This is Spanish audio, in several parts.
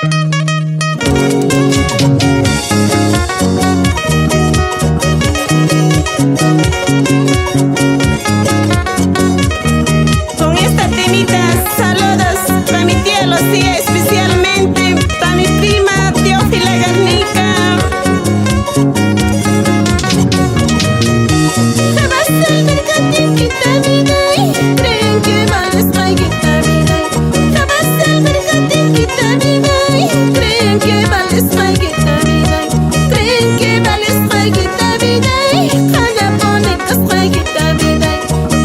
Con esta temita, saludos para mi tía Lucía, especialmente para mi prima Teófila Garnica. Jamás el mercadín quita vida y creen que vales paguita vida. Jamás el mercadín quita vida y creen que vales paguita vida. Creen que vales paguita vida y cada bonitas paguita vida.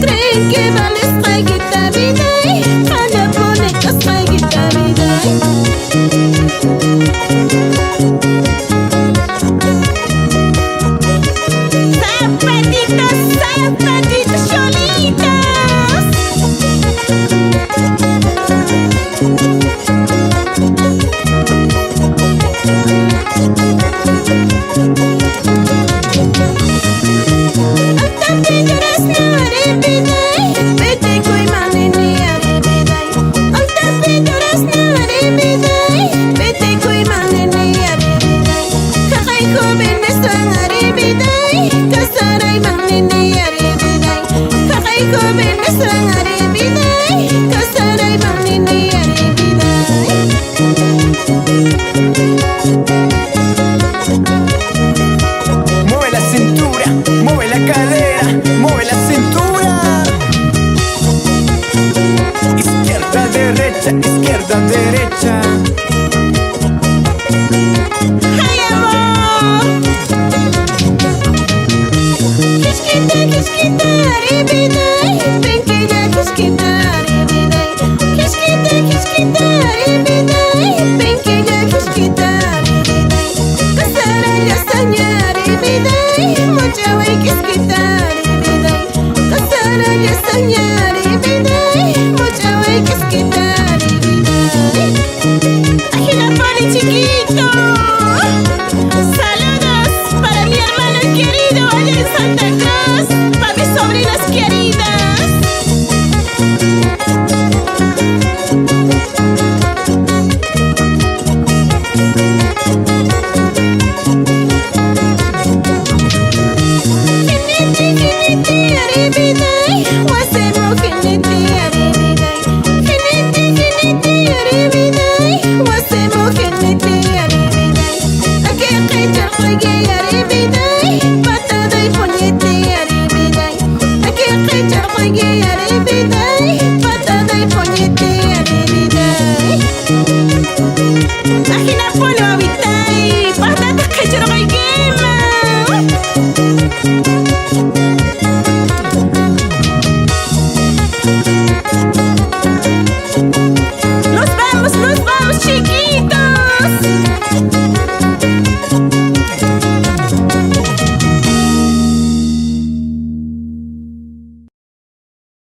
Creen que vales paguita vida y cada bonitas paguita vida. Zapatitos, zapatitos cholitos. Anta pidoras no arrepiday, vete coi manini arrepiday. Anta pidoras no arrepiday, vete coi manini arrepiday. Kakay jóvenes son arrepiday, kasaray manini arrepiday. Kakay jóvenes son arrepiday, kasaray manini arrepiday. Mueve la cintura, mueve la cadera, mueve la cintura. Izquierda, derecha, izquierda, derecha. Ay, amor. Kishkita, kishkita, arrepiday, ven que ya kishkita arrepiday. Kishkita, kishkita, arrepiday, ven que ya kishkita arrepiday. Kasaray lasaña arrepiday, mucha wey kishkita arrepiday. Kasaray lasaña arrepiday, mucha wey kishkita arrepiday. Ajinapani chiquito. Saludos para mi hermano querido allá en Santa Cruz, para mis sobrinas queridas. Jinete, arrepiday, wasemo jinete arrepiday. Jinete, arrepiday, wasemo jinete arrepiday. Aquel que juegue arrepiday, patada y puñete arrepiday. Aquel que juegue arrepiday, patada y puñete arrepiday.